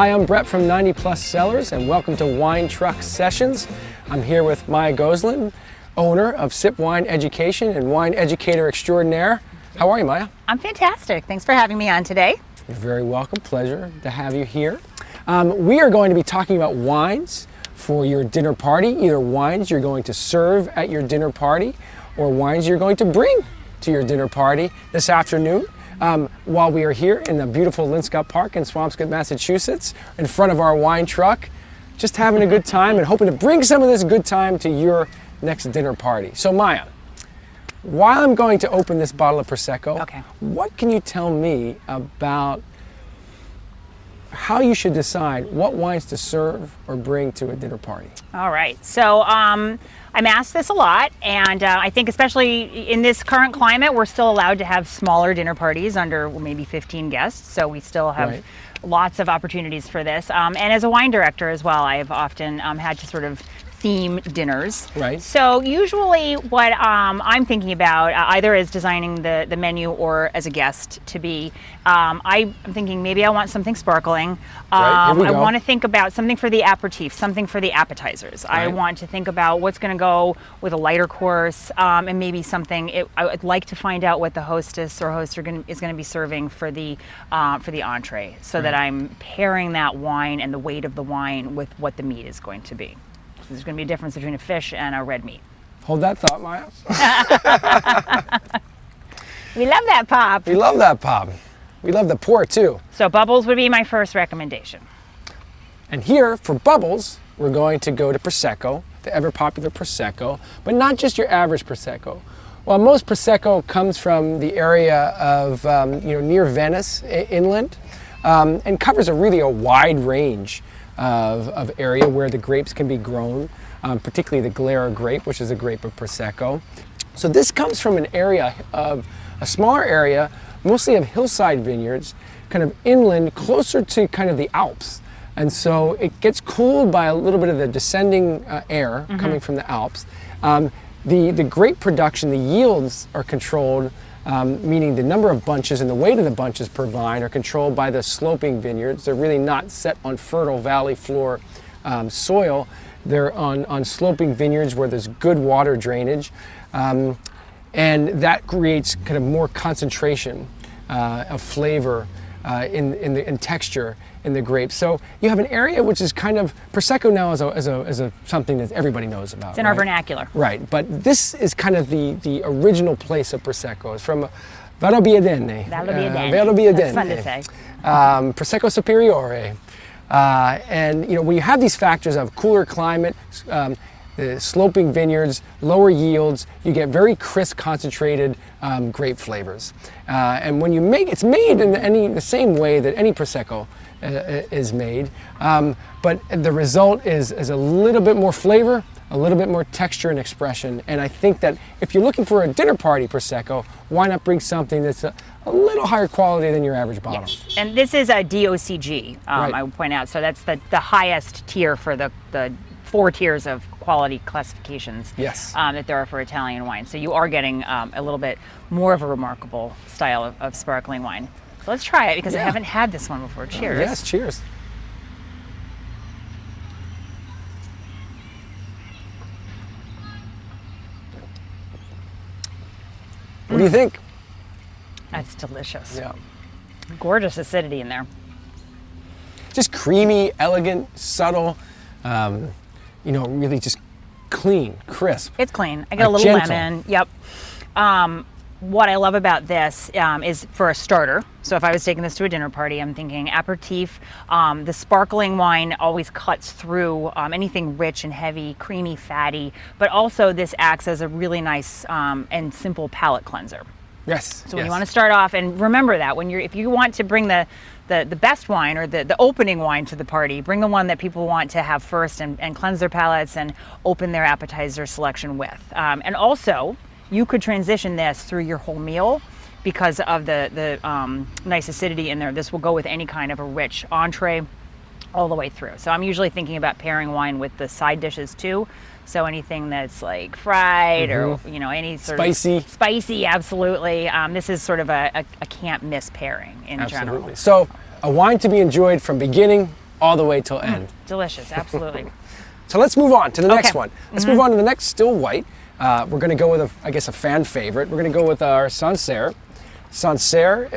Hi, I'm Brett from 90 Plus Cellars, and welcome to Wine Truck Sessions. I'm here with Maia Gosselin, owner of Sip Wine Education and wine educator extraordinaire. How are you, Maia? I'm fantastic. Thanks for having me on today. You're very welcome. Pleasure to have you here. We are going to be talking about wines for your dinner party, either wines you're going to serve at your dinner party or wines you're going to bring to your dinner party this afternoon. While we are here in the beautiful Linscott Park in Swampscott, Massachusetts, in front of our wine truck, just having a good time and hoping to bring some of this good time to your next dinner party. So Maia, while I'm going to open this bottle of Prosecco, what can you tell me about how you should decide what wines to serve or bring to a dinner party? All right. So I'm asked this a lot, and I think especially in this current climate, we're still allowed to have smaller dinner parties under maybe 15 guests. So we still have lots of opportunities for this. And as a wine director as well, I've often had to sort of theme dinners. Right. So usually what I'm thinking about either as designing the menu or as a guest to be, I'm thinking maybe I want something sparkling. I want to think about something for the aperitif, something for the appetizers. I want to think about what's going to go with a lighter course, and maybe something, I would like to find out what the hostess or host is going to be serving for the entree, so that I'm pairing that wine and the weight of the wine with what the meat is going to be. There's going to be a difference between a fish and a red meat. Hold that thought, Maia. We love that pop. We love that pop. We love the pour too. So bubbles would be my first recommendation. And here for bubbles, we're going to go to Prosecco, the ever popular Prosecco, but not just your average Prosecco. While most Prosecco comes from the area of near Venice, inland, and covers a wide range of area where the grapes can be grown, particularly the Glera grape, which is a grape of Prosecco. So this comes from an area of a smaller area, mostly of hillside vineyards, kind of inland, closer to kind of the Alps. And so it gets cooled by a little bit of the descending air coming from the Alps. The grape production, the yields are controlled, meaning the number of bunches and the weight of the bunches per vine are controlled by the sloping vineyards. They're really not set on fertile valley floor soil. They're on sloping vineyards where there's good water drainage, and that creates kind of more concentration of flavor in texture in the grapes. So you have an area which is kind of, Prosecco now is something that everybody knows about. It's in our vernacular. Right, but this is kind of the original place of Prosecco. It's from Barabia. That's fun to say. Prosecco Superiore. And when you have these factors of cooler climate, the sloping vineyards, lower yields, you get very crisp, concentrated grape flavors. And when you it's made in the same way that any Prosecco is made, but the result is a little bit more flavor, a little bit more texture and expression. And I think that if you're looking for a dinner party Prosecco, why not bring something that's a little higher quality than your average bottle? Yes. And this is a DOCG, I would point out. So that's the highest tier for the 4 tiers of quality classifications that there are for Italian wine. So you are getting a little bit more of a remarkable style of sparkling wine. So let's try it, because I haven't had this one before. Cheers. Yes, cheers. What do you think? That's delicious. Yeah. Gorgeous acidity in there. Just creamy, elegant, subtle, really just clean, crisp. It's clean. I get a little gentle lemon. Yep. What I love about this is for a starter. So if I was taking this to a dinner party, I'm thinking aperitif. The sparkling wine always cuts through anything rich and heavy, creamy, fatty, but also this acts as a really nice and simple palate cleanser. Yes. So when you want to start off, and remember that if you want to bring the best wine or the opening wine to the party, bring the one that people want to have first and cleanse their palates and open their appetizer selection with. And also, you could transition this through your whole meal because of the nice acidity in there. This will go with any kind of a rich entree all the way through. So I'm usually thinking about pairing wine with the side dishes too. So anything that's like fried or any sort of spicy, absolutely. This is sort of a can't miss pairing in general. So a wine to be enjoyed from beginning all the way till end. Delicious, absolutely. So let's move on to the next Okay. one. Let's move on to the next still white. We're going to go with, I guess, a fan favorite. We're going to go with our Sancerre. Sancerre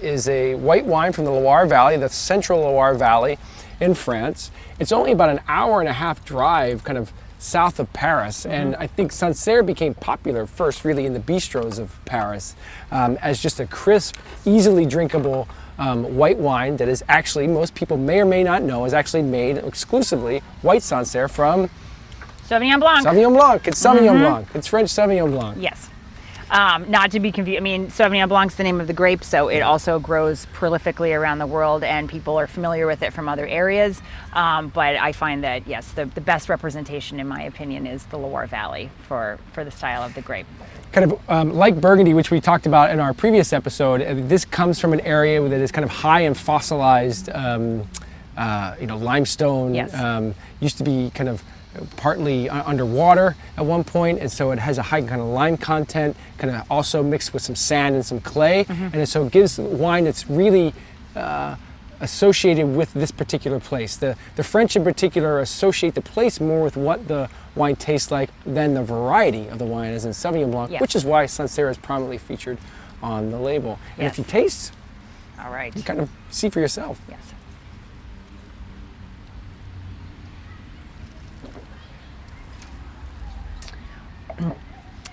is a white wine from the Loire Valley, the central Loire Valley in France. It's only about an hour and a half drive kind of south of Paris, and I think Sancerre became popular first really in the bistros of Paris as just a crisp, easily drinkable white wine that is actually, most people may or may not know, is actually made exclusively white Sancerre from Sauvignon Blanc. Sauvignon Blanc. It's Sauvignon Blanc. It's French Sauvignon Blanc. Yes. Not to be confused. I mean, Sauvignon Blanc's the name of the grape, so it also grows prolifically around the world, and people are familiar with it from other areas. But I find that, yes, the best representation, in my opinion, is the Loire Valley for the style of the grape. Kind of like Burgundy, which we talked about in our previous episode, this comes from an area that is kind of high in fossilized, limestone. Yes. Used to be kind of partly underwater at one point, and so it has a high kind of lime content, kind of also mixed with some sand and some clay, and so it gives wine that's really associated with this particular place. The French in particular associate the place more with what the wine tastes like than the variety of the wine, as in Sauvignon Blanc, Yes. which is why Sancerre is prominently featured on the label. And Yes. if you taste, All right. you kind of see for yourself. Yes.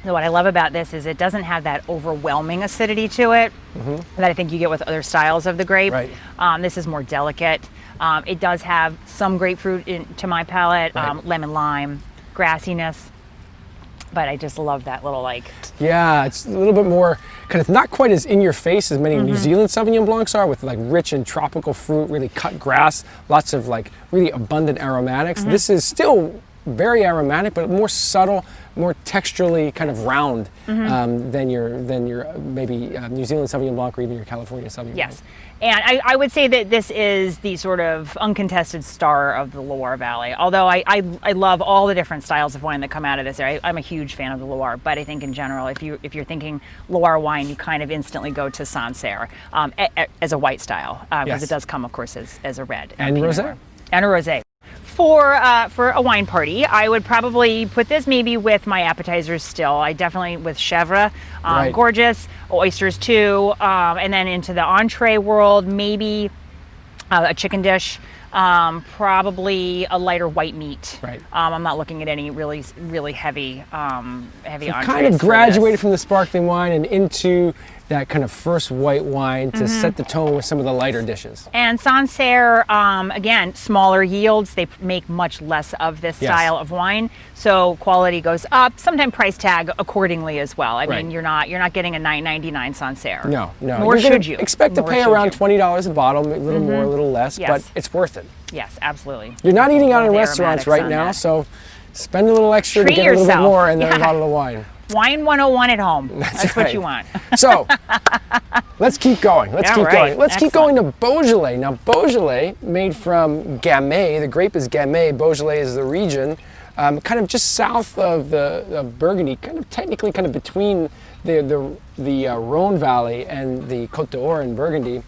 So what I love about this is it doesn't have that overwhelming acidity to it that I think you get with other styles of the grape. Right. This is more delicate. It does have some grapefruit to my palate, Right. lemon lime, grassiness. But I just love that little Yeah, it's a little bit more kind of not quite as in your face as many New Zealand Sauvignon Blancs are, with like rich and tropical fruit, really cut grass, lots of like really abundant aromatics. This is still very aromatic, but more subtle, more texturally kind of round than your maybe New Zealand Sauvignon Blanc or even your California Sauvignon Yes. Blanc. And I would say that this is the sort of uncontested star of the Loire Valley. Although I love all the different styles of wine that come out of this area. I'm a huge fan of the Loire, but I think in general, if you're thinking Loire wine, you kind of instantly go to Sancerre as a white style, because Yes. it does come, of course, as a red. And Pinot rosé. Noir. And a rosé. For a wine party, I would probably put this maybe with my appetizers still. I definitely with chèvre, Right. gorgeous, oysters too, and then into the entree world, maybe a chicken dish, probably a lighter white meat. Right. I'm not looking at any really heavy entrees. Kind of for graduated this. from the sparkling wine and into that kind of first white wine to set the tone with some of the lighter dishes. And Sancerre, again, smaller yields. They make much less of this Yes. style of wine, so quality goes up. Sometimes price tag accordingly as well. I Right. mean, you're not getting a $9.99 Sancerre. No. Nor You're gonna should you. expect to Nor pay should around you. $20 a bottle, a little more, a little less, Yes. but it's worth it. Yes, absolutely. You're not eating out in Love the restaurants aromatics right on now, that. so spend a little extra Treat to get a little bit yourself. more and then a Yeah. bottle of wine. Wine 101 at home. That's what right. you want. So, let's keep going. Let's All keep right. going. Let's keep going Excellent. to Beaujolais. Now, Beaujolais, made from Gamay, the grape is Gamay, Beaujolais is the region, kind of just south of Burgundy, kind of technically kind of between the Rhone Valley and the Côte d'Or in Burgundy.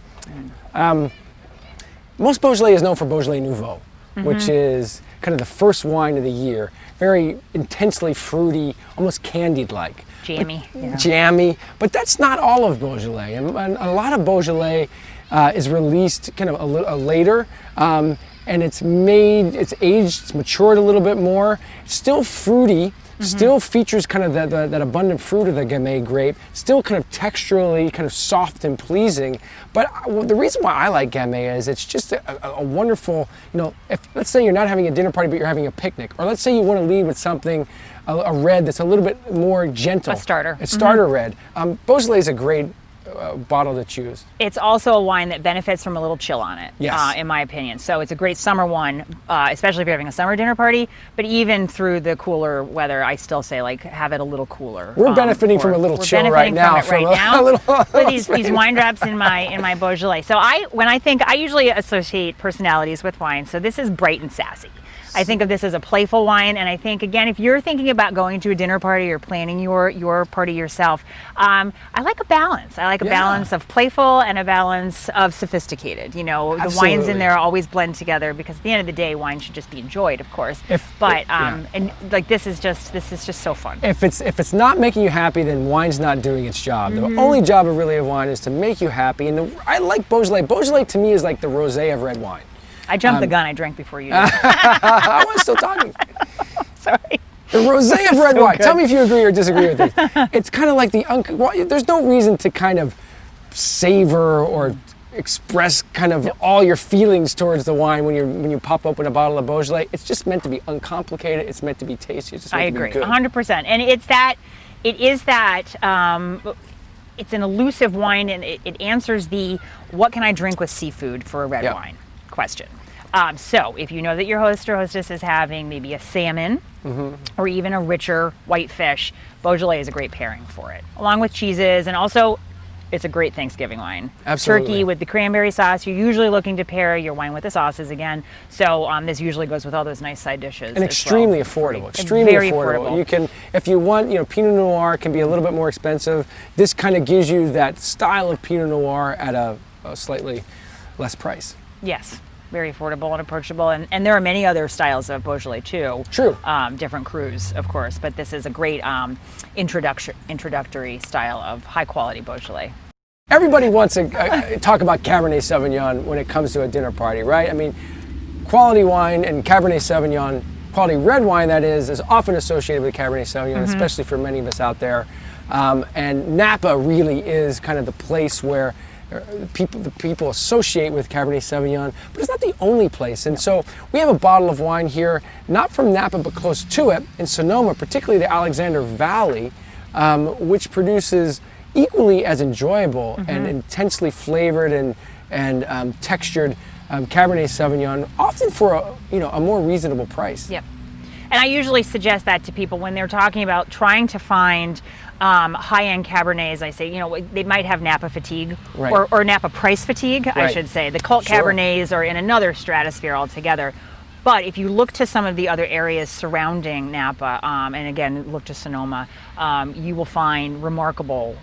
Most Beaujolais is known for Beaujolais Nouveau, which is kind of the first wine of the year. Very intensely fruity, almost candied-like. Jammy. Yeah. Jammy, but that's not all of Beaujolais. And a lot of Beaujolais is released kind of a little later, and it's aged, it's matured a little bit more. Still fruity, still features kind of that abundant fruit of the Gamay grape, still kind of texturally kind of soft and pleasing. But the reason why I like Gamay is it's just a wonderful, if let's say you're not having a dinner party but you're having a picnic, or let's say you want to lead with something, a red that's a little bit more gentle. A starter. A starter red. Beaujolais is a great bottle to choose. It's also a wine that benefits from a little chill on it, Yes. in my opinion. So it's a great summer one, especially if you're having a summer dinner party. But even through the cooler weather, I still say have it a little cooler. We're benefiting from a little chill right now. With these wine drops in my Beaujolais. So I usually associate personalities with wine. So this is bright and sassy. I think of this as a playful wine, and I think, again, if you're thinking about going to a dinner party or planning your party yourself, I like a balance. I like a balance of playful and a balance of sophisticated. You know, the wines in there always blend together, because at the end of the day, wine should just be enjoyed, of course. And like this is just so fun. If it's not making you happy, then wine's not doing its job. The only job really of wine is to make you happy. And I like Beaujolais. Beaujolais to me is like the rosé of red wine. I jumped the gun. I drank before you did. I was still talking. Sorry. The rosé of red wine. Good. Tell me if you agree or disagree with this. It's kind of like there's no reason to kind of savor or express kind of all your feelings towards the wine when you pop open a bottle of Beaujolais. It's just meant to be uncomplicated. It's meant to be tasty. It's just meant to be good. I agree, 100%. And it's an elusive wine, and it answers the what can I drink with seafood for a red wine question. So if you know that your host or hostess is having maybe a salmon or even a richer white fish, Beaujolais is a great pairing for it, along with cheeses, and also it's a great Thanksgiving wine. Absolutely. Turkey with the cranberry sauce. You're usually looking to pair your wine with the sauces again. So this usually goes with all those nice side dishes. And extremely affordable. Extremely very affordable. You can, if you want, Pinot Noir can be a little bit more expensive. This kind of gives you that style of Pinot Noir at a slightly less price. Yes. Very affordable and approachable, and there are many other styles of Beaujolais too. True. Different crus, of course, but this is a great introductory style of high quality Beaujolais. Everybody wants to talk about Cabernet Sauvignon when it comes to a dinner party, right? I mean, quality wine and Cabernet Sauvignon, quality red wine that is often associated with Cabernet Sauvignon, especially for many of us out there. And Napa really is kind of the place where the people associate with Cabernet Sauvignon, but it's not the only place. And so we have a bottle of wine here, not from Napa, but close to it, in Sonoma, particularly the Alexander Valley, which produces equally as enjoyable and intensely flavored and textured Cabernet Sauvignon, often for a more reasonable price. Yep. And I usually suggest that to people when they're talking about trying to find high-end Cabernets. I say, they might have Napa fatigue or Napa price fatigue, I should say. The cult Cabernets are in another stratosphere altogether. But if you look to some of the other areas surrounding Napa, and again, look to Sonoma, you will find remarkable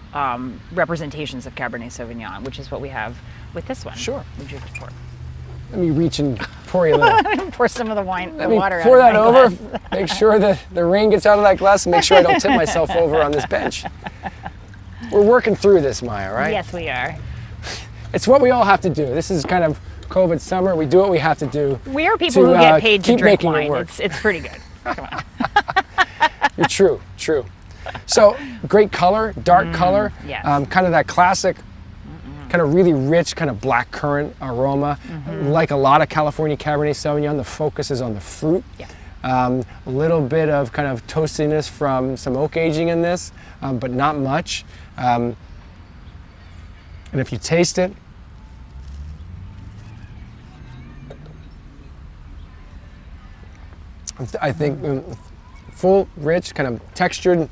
representations of Cabernet Sauvignon, which is what we have with this one. Sure. Would you pour? Let me reach and pour you a little. Pour some of the wine, Let the me water pour out that of my over. glass. Make sure that the rain gets out of that glass, and make sure I don't tip myself over on this bench. We're working through this, Maya, right? Yes, we are. It's what we all have to do. This is kind of COVID summer. We do what we have to do. We are people who get paid to drink making wine. It work. It's pretty good. Come on. You're true. So great color, dark color, yes. kind of that classic, kind of really rich, kind of black currant aroma. Like a lot of California Cabernet Sauvignon, the focus is on the fruit. Yeah. A little bit of kind of toastiness from some oak aging in this, but not much. And if you taste it, I think full, rich, kind of textured,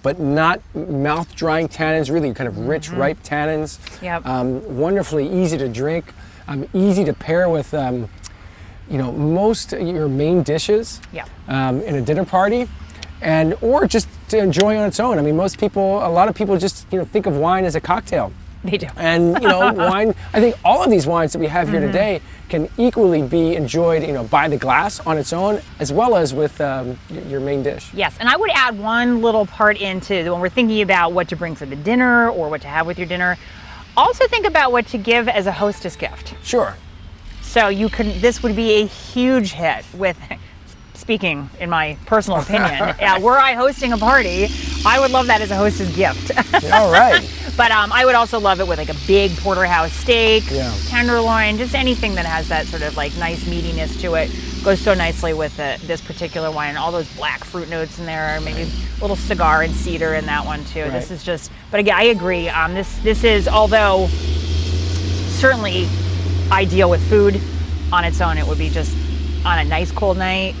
but not mouth-drying tannins, really kind of rich, ripe tannins. Yep. Wonderfully easy to drink, easy to pair with, most your main dishes in a dinner party, or just to enjoy on its own. I mean, a lot of people just, think of wine as a cocktail. They do. And, wine, I think all of these wines that we have here today can equally be enjoyed, by the glass on its own, as well as with your main dish. Yes, and I would add one little part into when we're thinking about what to bring for the dinner or what to have with your dinner. Also think about what to give as a hostess gift. Sure. So this would be a huge hit with, speaking in my personal opinion, were I hosting a party, I would love that as a hostess gift. All right. But I would also love it with like a big porterhouse steak, tenderloin, just anything that has that sort of like nice meatiness to it. Goes so nicely with this particular wine. All those black fruit notes in there, maybe a little cigar and cedar in that one too. Right. This is just, but again, I agree. This is, although certainly ideal with food on its own, it would be just on a nice cold night,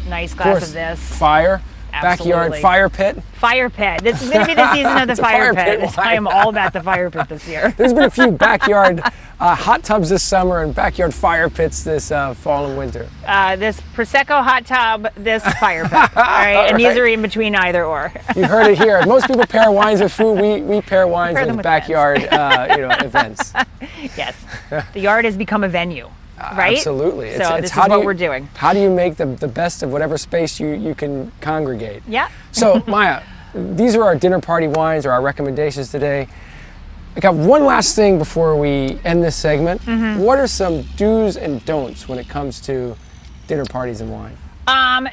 nice glass of this. Fire. backyard fire pit. Fire pit. This is going to be the season of the fire pit. wine. I am all about the fire pit this year. There's been a few backyard hot tubs this summer and backyard fire pits this fall and winter. This Prosecco hot tub, this fire pit. All right, and these are in between either or. You heard it here. Most people pair wines with food. We pair wines with backyard events. Yes, the yard has become a venue. Right? Absolutely. So this is what we're doing. How do you make the best of whatever space you can congregate? Yeah. So Maia, these are our dinner party wines or our recommendations today. I got one last thing before we end this segment. What are some do's and don'ts when it comes to dinner parties and wine?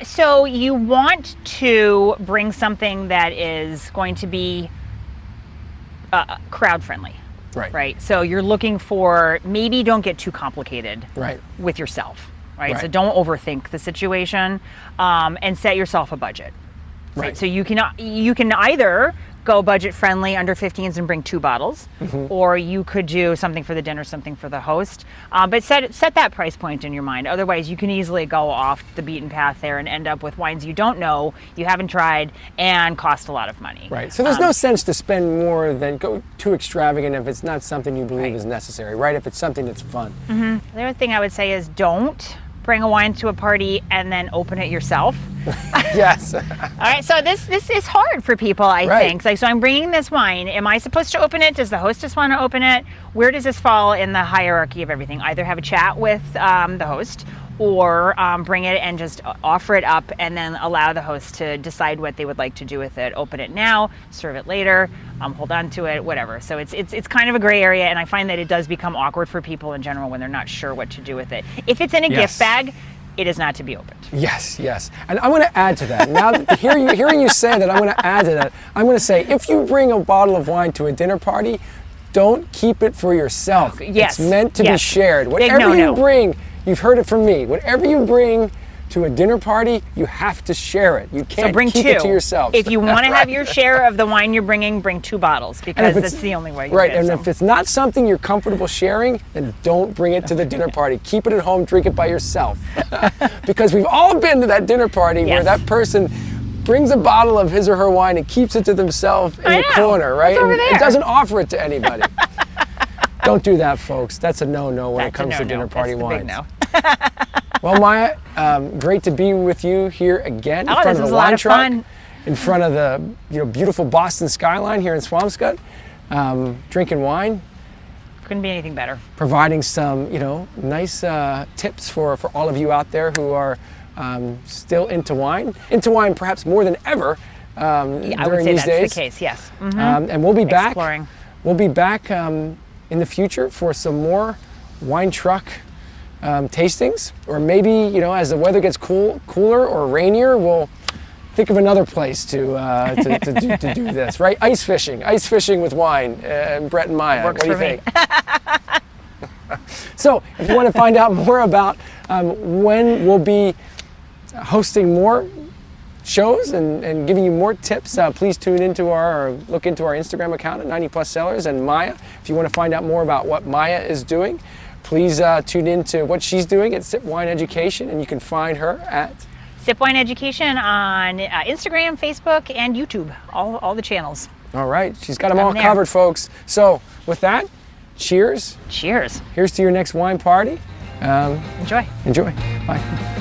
So you want to bring something that is going to be crowd friendly. Right. So you're looking for, maybe don't get too complicated with yourself. Right. So don't overthink the situation, and set yourself a budget. Right. So you can either go budget friendly under 15s and bring 2 bottles, or you could do something for the dinner, something for the host. But set that price point in your mind. Otherwise, you can easily go off the beaten path there and end up with wines you don't know, you haven't tried, and cost a lot of money. Right. So there's no sense to spend more than go too extravagant if it's not something you believe is necessary. Right. If it's something that's fun. The other thing I would say is don't bring a wine to a party and then open it yourself. Yes. All right, so this is hard for people, I think. So I'm bringing this wine. Am I supposed to open it? Does the hostess want to open it? Where does this fall in the hierarchy of everything? Either have a chat with the host, or bring it and just offer it up and then allow the host to decide what they would like to do with it. Open it now, serve it later, hold on to it, whatever. So it's kind of a gray area, and I find that it does become awkward for people in general when they're not sure what to do with it. If it's in a gift bag, it is not to be opened. Yes. And I'm going to add to that. Now, hearing you say that, I'm going to add to that. I'm going to say, if you bring a bottle of wine to a dinner party, don't keep it for yourself. Yes. It's meant to be shared. Whatever you bring, you've heard it from me. Whatever you bring to a dinner party, you have to share it. You can't keep it to yourself. If you want to have your share of the wine you're bringing, bring 2 bottles, because that's the only way you Right, get and some. if it's not something you're comfortable sharing, then don't bring it to the dinner party. Keep it at home, drink it by yourself. Because we've all been to that dinner party where that person brings a bottle of his or her wine and keeps it to themselves in the corner, right? It's over there. And doesn't offer it to anybody. Don't do that, folks. That's a no-no when it comes to dinner party wines. That's the big no. Well, Maia, great to be with you here again in front of the wine truck, in front of the beautiful Boston skyline here in Swampscott, drinking wine. Couldn't be anything better. Providing some nice tips for all of you out there who are still into wine perhaps more than ever during these days. I would say that's the case. Yes. And we'll be back. Exploring. We'll be back in the future for some more wine truck tastings, or maybe as the weather gets cooler or rainier, we'll think of another place to do this. Right? Ice fishing with wine, and Brett and Maia. Works what do you for me. think? So, if you want to find out more about when we'll be hosting more shows and giving you more tips, please tune into or look into our Instagram account at 90+ Cellars. And Maia, if you want to find out more about what Maia is doing, please tune in to what she's doing at Sip Wine Education, and you can find her at Sip Wine Education on Instagram, Facebook, and YouTube. All the channels. All right, she's got them all covered, folks. So with that, cheers. Cheers. Here's to your next wine party. Enjoy. Enjoy. Bye.